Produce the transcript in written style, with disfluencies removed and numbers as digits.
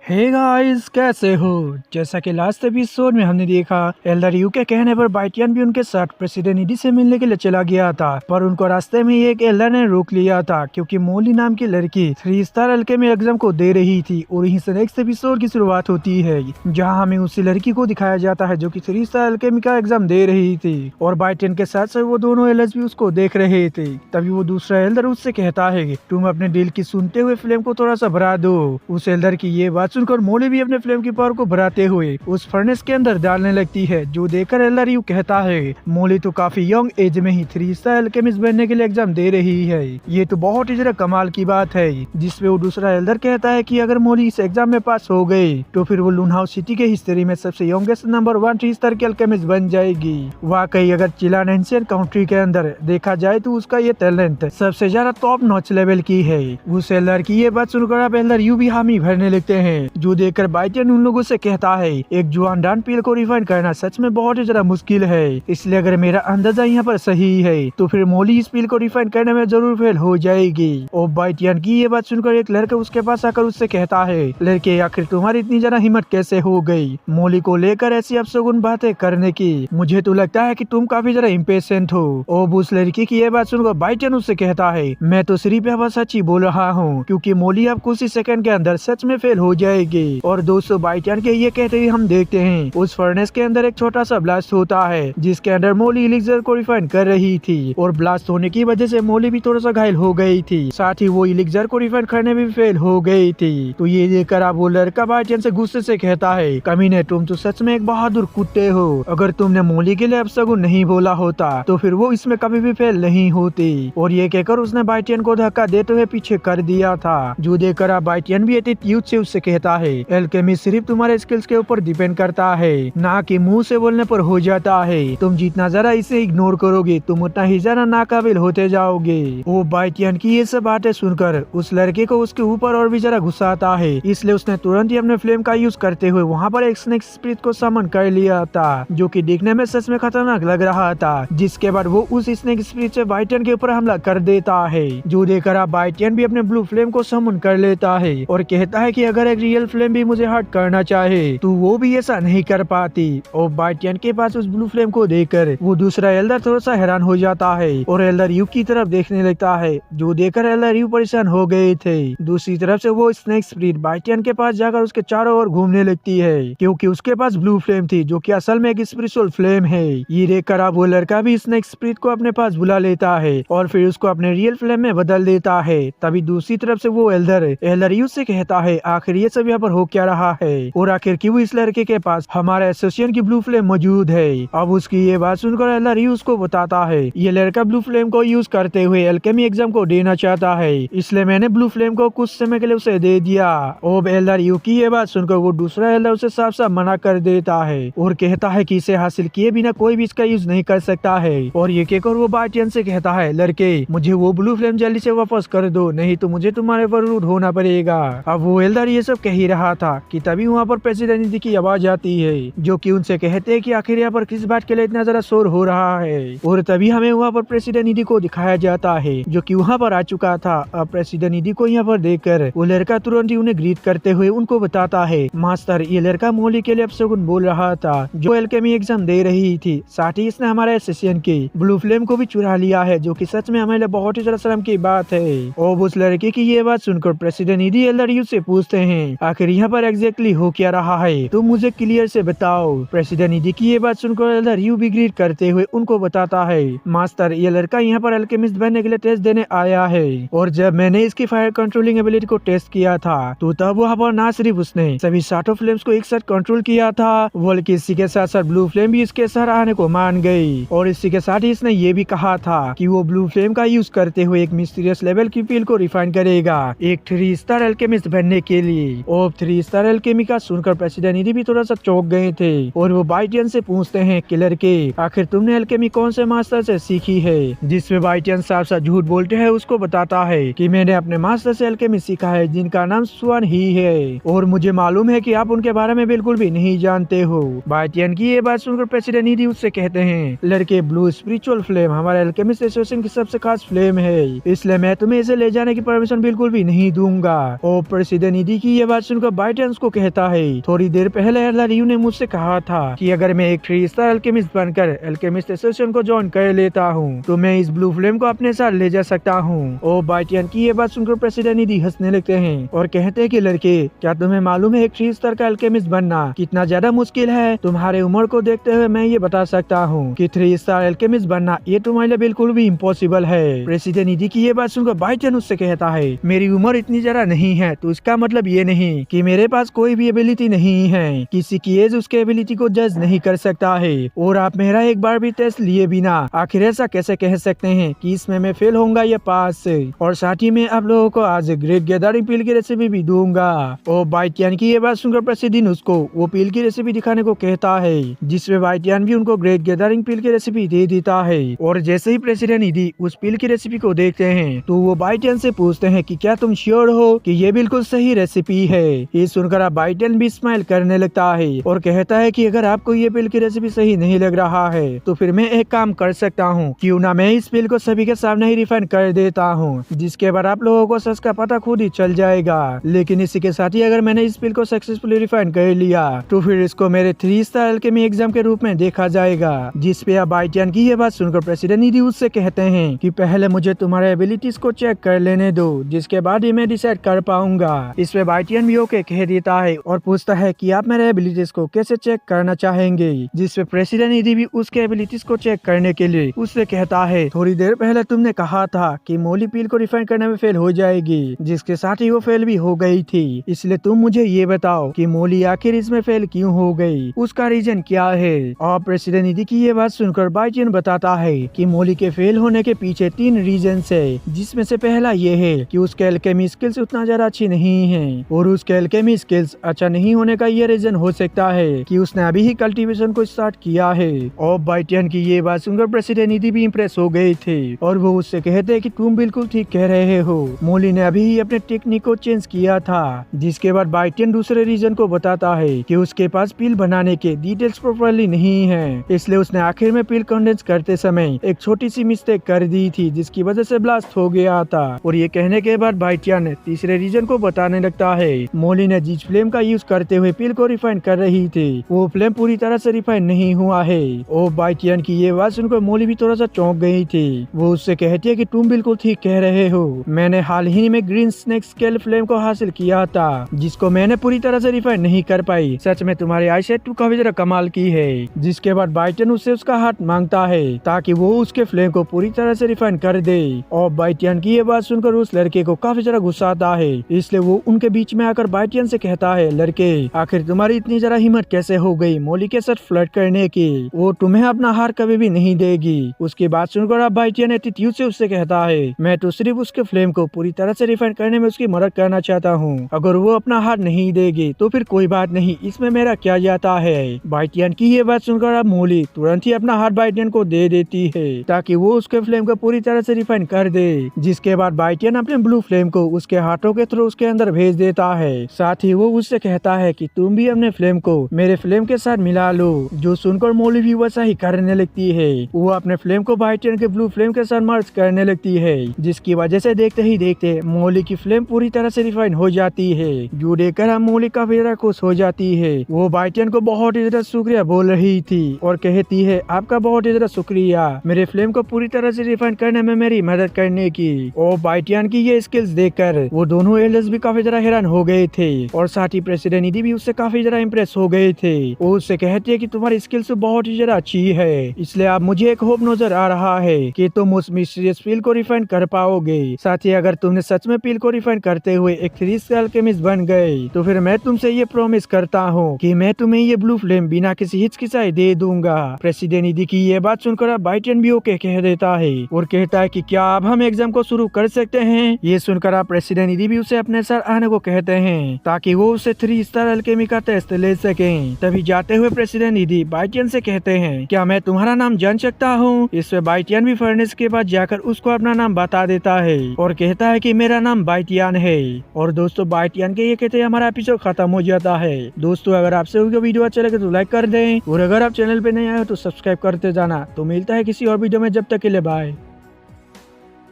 Hey guys, कैसे हो। जैसा कि लास्ट एपिसोड में हमने देखा, एल्डर यू के कहने पर बाइटियन भी उनके साथ प्रेसिडेंट ईडी से मिलने के लिए चला गया था, पर उनको रास्ते में एक एल्डर ने रोक लिया था क्योंकि मोली नाम की लड़की 3 स्टार अल्केमी एग्जाम को दे रही थी। और यहीं से नेक्स्ट एपिसोड की शुरुआत होती है, जहाँ हमें उसी लड़की को दिखाया जाता है जो की 3 स्टार अल्केमी का एग्जाम दे रही थी। और बाइटियन के साथ साथ वो दोनों एल्डर्स भी उसको देख रहे थे। तभी वो दूसरा एल्डर उससे कहता है, तुम अपने दिल की सुनते हुए फ्लेम को थोड़ा सा बढ़ा दो। उस एल्डर की ये बात सुनकर मोली भी अपने फ्लेम की पावर को बढ़ाते हुए उस फर्नेस के अंदर डालने लगती है, जो देखकर एल्डर यू कहता है, मोली तो काफी यंग एज में ही 3 स्टार अल्केमिस्ट बनने के लिए एग्जाम दे रही है। ये तो बहुत ही ज्यादा कमाल की बात है। जिसपे वो दूसरा एल्डर कहता है कि अगर मोली इस एग्जाम में पास हो गई तो फिर वो लूनहाउस सिटी के हिस्ट्री में सबसे यंगेस्ट नंबर 1 3 स्टार की अल्केमिस्ट बन जाएगी। वाकई अगर चिलान एंशिएंट कंट्री के अंदर देखा जाए तो उसका ये टैलेंट सबसे ज्यादा टॉप नॉच लेवल की है। उस एल्डर की ये बात सुनकर अब एल्डर यू भी हामी भरने लगते हैं, जो देखकर बाइटियन उन लोगों से कहता है, एक जुआनडान पील को रिफाइन करना सच में बहुत ही ज्यादा मुश्किल है, इसलिए अगर मेरा अंदाजा यहाँ पर सही है तो फिर मोली इस पील को रिफाइन करने में जरूर फेल हो जाएगी। और बाइटियन की ये बात सुनकर एक लड़का उसके पास आकर उससे कहता है, लड़के आखिर तुम्हारी इतनी ज्यादा हिम्मत कैसे हो गई मोली को लेकर ऐसी अपशगुन बातें करने की। मुझे तो लगता है कि तुम काफी ज्यादा इम्पेशेंट हो। और उस लड़की की ये बात सुनकर बाइटियन उससे कहता है, मैं तो सिर्फ यहाँ सच ही बोल रहा हूँ, क्योंकि मोली अब कुछ ही सेकंड के अंदर सच में फेल हो जाएगी। और दोस्तों बाइटियन के ये कहते ही हम देखते हैं उस फर्नेस के अंदर एक छोटा सा ब्लास्ट होता है, जिसके अंदर मोली इलिक्सर को रिफाइन कर रही थी। और ब्लास्ट होने की वजह से मोली भी थोड़ा सा घायल हो गई थी, साथ ही वो इलिक्सर को रिफाइन करने में भी फेल हो गई थी। तो ये देखकर अब वो लड़का बाइटियन से गुस्से से कहता है, कमीने तुम तो सच में एक बहादुर कुत्ते हो। अगर तुमने मोली के लिए अपशगुन नहीं बोला होता तो फिर वो इसमें कभी भी फेल नहीं होती। और ये कहकर उसने बाइटियन को धक्का देते हुए पीछे कर दिया था, जो देखकर अब बाइटियन भी एटीट्यूड से उससे कहता है, एल्केमी सिर्फ तुम्हारे स्किल्स के ऊपर डिपेंड करता है, ना कि मुंह से बोलने पर हो जाता है। तुम जितना ज्यादा इसे इग्नोर करोगे तुम उतना ही ज्यादा नाकाबिल होते जाओगे। वो बाइटियन की ये सब बातें सुनकर उस लड़के को उसके ऊपर और भी जरा गुस्सा आता है, इसलिए उसने तुरंत ही अपने फ्लेम का यूज करते हुए वहाँ पर एक स्नेक स्पिरिट को समन कर लिया था, जो कि दिखने में सच में खतरनाक लग रहा था। जिसके बाद वो उस स्नेक स्पिरिट से बाइटियन के ऊपर हमला कर देता है, जो देखकर अब बाइटियन भी अपने ब्लू फ्लेम को समन कर लेता है और कहता है कि अगर एक रियल फ्लेम भी मुझे हर्ट करना चाहे तो वो भी ऐसा नहीं कर पाती। और बाइटियन के पास उस ब्लू फ्लेम को देखकर वो दूसरा एल्डर थोड़ा सा हैरान हो जाता है और एल्डर यू की तरफ देखने लगता है, जो देखकर एल्डर यू परेशान हो गए थे। दूसरी तरफ से वो स्नेक स्पिरिट बाइटियन के पास जाकर उसके चारों ओर घूमने लगती है, क्योंकि उसके पास ब्लू फ्लेम थी, जो कि असल में एक स्पिरिचुअल फ्लेम है। ये देखकर अब वो लड़का भी स्नेक स्पिरिट को अपने पास बुला लेता है और फिर उसको अपने रियल फ्लेम में बदल देता है। तभी दूसरी तरफ से वो एल्डर यू से कहता है, आखिर ये सब यहाँ पर हो क्या रहा है, और आखिर क्यों इस लड़के के पास हमारे एसोसिएशन की ब्लू फ्लेम मौजूद है। अब उसकी ये बात सुनकर एल्डर यू उसको बताता है, ये लड़का ब्लू फ्लेम को यूज करते हुए अल्केमी एग्जाम को देना चाहता है, इसलिए मैंने ब्लू फ्लेम को कुछ समय के लिए उसे दे दिया। अब एल्डर यू की ये बात सुनकर वो दूसरा एल्डर उसे साफ साफ मना कर देता है और कहता है कि इसे हासिल किए बिना कोई भी इसका यूज नहीं कर सकता है। और ये कहकर वो बाइटियन से कहता है, लड़के मुझे वो ब्लू फ्लेम जल्दी से वापस कर दो, नहीं तो मुझे तुम्हारे पर रूड होना पड़ेगा। अब वो एल्डर ये सब कह ही रहा था कि तभी वहाँ पर प्रेसिडेंट ईडी की आवाज आती है, जो कि उनसे कहते हैं कि आखिर यहाँ पर किस बात के लिए इतना ज्यादा शोर हो रहा है। और तभी हमें वहाँ पर प्रेसिडेंट ईडी को दिखाया जाता है, जो कि वहाँ पर आ चुका था। अब प्रेसिडेंट ईडी को यहाँ पर देखकर वो लड़का तुरंत ही उन्हें ग्रीट करते हुए उनको बताता है, मास्टर ये लड़का मोली के लिए अपशगुन बोल रहा था, जो अल्केमी एग्जाम दे रही थी, साथ ही इसने हमारे एसोसिएशन की ब्लू फ्लेम को भी चुरा लिया है, जो कि सच में हमारे लिए बहुत ही ज्यादा शर्म की बात है। और उस लड़के की ये बात सुनकर प्रेसिडेंट ईडी एल्डर यू से पूछते हैं, आखिर यहाँ पर एग्जैक्टली हो क्या रहा है, तुम मुझे क्लियर से बताओ। प्रेसिडेंट ईडी की ये बात सुनकर एल्डर यू भी ग्रीट करते हुए उनको बताता है, मास्टर ये लड़का यहाँ पर अल्केमिस्ट बनने के लिए टेस्ट देने आया है, और जब मैंने इसकी फायर कंट्रोलिंग एबिलिटी को टेस्ट किया था तो तब वहाँ पर ना सिर्फ उसने सभी सातों फ्लेम्स को एक साथ कंट्रोल किया था, बल्कि इसी के साथ साथ ब्लू फ्लेम भी इसके सराहने को मान गई। और इसी के साथ ही इसने ये भी कहा था कि वो ब्लू फ्लेम का यूज करते हुए एक मिस्टीरियस लेवल की पील को रिफाइन करेगा एक 3 स्टार अल्केमिस्ट बनने के लिए। और 3 स्टार अल्केमी का सुनकर प्रेसिडेंट ईडी भी थोड़ा सा चौंक गए थे और वो बाइटियन से पूछते हैं कि लड़के आखिर तुमने अल्केमी कौन से मास्टर से सीखी है। जिसमें बाइटियन साफ साफ झूठ बोलते हैं उसको बताता है कि मैंने अपने मास्टर से अल्केमी सीखा है, जिनका नाम स्वान ही है, और मुझे मालूम है कि आप उनके बारे में बिल्कुल भी नहीं जानते हो। बाइटियन की ये बात सुनकर प्रेसिडेंट ईडी उससे कहते हैं, लड़के ब्लू स्पिरिचुअल फ्लेम हमारे अल्केमिस्ट एसोसिएशन की सबसे खास फ्लेम है, इसलिए मैं तुम्हें इसे ले जाने की परमिशन बिल्कुल भी नहीं दूंगा। और प्रेसिडेंट ईडी की ये बात सुनकर बाइटियन को कहता है, थोड़ी देर पहले एल्दारियो ने मुझसे कहा था कि अगर मैं एक 3 स्टार अल्केमिस्ट बनकर अल्केमिस्ट एसोसिएशन को ज्वाइन कर लेता हूँ तो मैं इस ब्लू फ्लेम को अपने साथ ले जा सकता हूँ। और बाइटियन की ये बात सुनकर प्रेसिडेंट ईडी हंसने लगते हैं और कहते हैं कि लड़के, क्या तुम्हें मालूम है एक 3 स्टार का अल्केमिस्ट बनना कितना ज्यादा मुश्किल है? तुम्हारे उम्र को देखते हुए मैं ये बता सकता हूँ कि 3 स्टार अल्केमिस्ट बनना ये तुम्हारे लिए बिल्कुल भी इम्पॉसिबल है। प्रेसिडेंट ईडी की ये बात सुनकर बाइटियन उससे कहता है, मेरी उम्र इतनी ज्यादा नहीं है तो इसका मतलब ये नहीं कि मेरे पास कोई भी एबिलिटी नहीं है। किसी की एज उसके एबिलिटी को जज नहीं कर सकता है और आप मेरा एक बार भी टेस्ट लिए बिना आखिर ऐसा कैसे कह सकते हैं कि इसमें मैं फेल होऊंगा या पास? और साथ ही में आप लोगों को आज ग्रेट गैदरिंग पील की रेसिपी भी दूंगा। और बाइटियन की ये बात सुनकर प्रेसिडेंट उसको वो पील की रेसिपी दिखाने को कहता है, जिसमें बाइटियन भी उनको ग्रेट गैदरिंग पील की रेसिपी दे देता है। और जैसे ही प्रेसिडेंट ईडी उस पील की रेसिपी को देखते हैं तो वो बाइटियन से पूछते हैं कि क्या तुम श्योर हो कि ये बिल्कुल सही रेसिपी है? ये सुनकर आप बाइटियन भी स्माइल करने लगता है और कहता है कि अगर आपको ये पील की रेसिपी सही नहीं लग रहा है तो फिर मैं एक काम कर सकता हूँ, क्यों ना मैं इस पील को सभी के सामने ही रिफाइन कर देता हूँ, जिसके बाद आप लोगों को सच का पता खुद ही चल जाएगा। लेकिन इसी के साथ ही अगर मैंने इस पील को सक्सेसफुली रिफाइन कर लिया तो फिर इसको मेरे 3 स्टार अल्केमी एग्जाम के रूप में देखा जाएगा। जिसपे आप बाइटियन की ये बात सुनकर प्रेसिडेंट ईडी उससे कहते हैं कि पहले मुझे तुम्हारे एबिलिटीज को चेक कर लेने दो, जिसके बाद ही मैं डिसाइड कर पाऊंगा। इस पे बाइटियन भी ओके कह देता है और पूछता है कि आप मेरे एबिलिटीज को कैसे चेक करना चाहेंगे? जिसपे प्रेसिडेंट ईडी भी उसके एबिलिटीज को चेक करने के लिए उससे कहता है, थोड़ी देर पहले तुमने कहा था कि मोली पील को रिफाइन करने में फेल हो जाएगी, जिसके साथ ही वो फेल भी हो गई थी। इसलिए तुम मुझे ये बताओ कि मोली आखिर इसमें फेल क्यों हो गई, उसका रीजन क्या है? और प्रेसिडेंट ईडी की ये बात सुनकर बाइटियन बताता है कि मोली के फेल होने के पीछे 3 रीजन है, जिसमें से पहला ये है कि उसके अल्केमी स्किल्स उतना ज्यादा अच्छी नहीं है और उसके अल्केमी स्किल्स अच्छा नहीं होने का ये रीजन हो सकता है कि उसने अभी ही कल्टीवेशन को स्टार्ट किया है। और बाइटियन की ये बात सुनकर प्रेसिडेंट ईडी भी इम्प्रेस हो गए थे और वो उससे कहते हैं कि तुम बिल्कुल ठीक कह रहे हो, मोली ने अभी ही अपने टेक्निक को चेंज किया था। जिसके बाद बाइटियन दूसरे रीजन को बताता है कि उसके पास पील बनाने के डिटेल्स प्रॉपरली नहीं है, इसलिए उसने आखिर में पील कंडेंस करते समय एक छोटी सी मिस्टेक कर दी थी, जिसकी वजह से ब्लास्ट हो गया था। और ये कहने के बाद बाइटियन तीसरे रीजन को बताने लगता है, मोली ने जिस फ्लेम का यूज करते हुए पील को रिफाइन कर रही थी वो फ्लेम पूरी तरह से रिफाइन नहीं हुआ है। और बाइटियन की ये बात सुनकर मोली भी थोड़ा सा चौंक गई थी। वो उससे कहती है कि तुम बिल्कुल ठीक कह रहे हो, मैंने हाल ही में ग्रीन स्नेक स्केल फ्लेम को हासिल किया था, जिसको मैंने पूरी तरह से रिफाइन नहीं कर पाई। सच में तुम्हारी आईसाइट तो काफी जरा कमाल की है। जिसके बाद बाइटियन उससे उसका हाथ मांगता है ताकि वो उसके फ्लेम को पूरी तरह से रिफाइन कर दे। और बाइटियन की ये बात सुनकर उस लड़के को काफी ज्यादा गुस्सा आता है, इसलिए वो उनके बीच में आकर बाइटियन से कहता है, लड़के आखिर तुम्हारी इतनी जरा हिम्मत कैसे हो गई मोली के साथ फ्लर्ट करने की? वो तुम्हें अपना हार कभी भी नहीं देगी। उसकी बात सुनकर अब बाइटियन एटीट्यूड से उससे कहता है, मैं तो सिर्फ उसके फ्लेम को पूरी तरह से रिफाइन करने में उसकी मदद करना चाहता हूँ, अगर वो अपना हार नहीं देगी तो फिर कोई बात नहीं, इसमें मेरा क्या जाता है। बाइटियन की ये बात सुनकर अब मोली तुरंत ही अपना हाथ बाइटियन को दे देती है ताकि वो उसके फ्लेम को पूरी तरह से रिफाइन कर दे। जिसके बाद बाइटियन अपने ब्लू फ्लेम को उसके हाथों के थ्रू उसके अंदर भेज देता है। साथ ही वो उससे कहता है कि तुम भी अपने फ्लेम को मेरे फ्लेम के साथ मिला लो। जो सुनकर मोली भी वैसा ही करने लगती है, वो अपने फ्लेम को बाइटियन के ब्लू फ्लेम के साथ मर्ज करने लगती है, जिसकी वजह से देखते ही देखते मोली की फ्लेम पूरी तरह से रिफाइन हो जाती है। जो देखकर हम मोली काफी ज्यादा खुश हो जाती है। वो बाइटियन को बहुत ही ज्यादा शुक्रिया बोल रही थी और कहती है, आपका बहुत ही ज्यादा शुक्रिया मेरे फ्लेम को पूरी तरह से रिफाइन करने में मेरी मदद करने की। और बाइटियन की ये स्किल्स देखकर वो दोनों एल्डर्स भी काफी ज्यादा हैरान हो गए थे और साथ ही प्रेसिडेंट ईडी भी उससे काफी ज्यादा इम्प्रेस हो गए थे। वो उससे कहते हैं कि तुम्हारी स्किल्स बहुत ही ज्यादा अच्छी है, इसलिए अब मुझे एक होप नजर आ रहा है कि तुम उस मिस्टीरियस पील को रिफाइन कर पाओगे। साथ ही अगर तुमने सच में पील को रिफाइन करते हुए एक 3 स्टार अल्केमिस्ट बन गए तो फिर मैं तुमसे ये प्रॉमिस करता हूँ कि मैं तुम्हें ये ब्लू फ्लेम बिना किसी हिचकिचाई दे दूंगा। प्रेसिडेंट ईडी की ये बात सुनकर अब बाइटियन भी ओके कह देता है और कहता है कि क्या अब हम एग्जाम को शुरू कर सकते हैं? ये सुनकर आप प्रेसिडेंट ईडी भी उसे अपने साथ आने को कहते हैं ताकि वो उसे 3 स्टार अल्केमी का टेस्ट ले सकें। तभी जाते हुए प्रेसिडेंट ईडी बाइटियन से कहते हैं, क्या मैं तुम्हारा नाम जान सकता हूँ? इससे बाइटियन भी फर्नेस के पास जाकर उसको अपना नाम बता देता है और कहता है कि मेरा नाम बाइटियन है। और दोस्तों बाइटियन के ये कहते हैं हमारा एपिसोड खत्म हो जाता है। दोस्तों अगर आपसे वीडियो अच्छा लगे तो लाइक कर दें और अगर आप चैनल पे नए आए हो तो सब्सक्राइब करते जाना। तो मिलता है किसी और वीडियो में, जब तक के लिए बाय।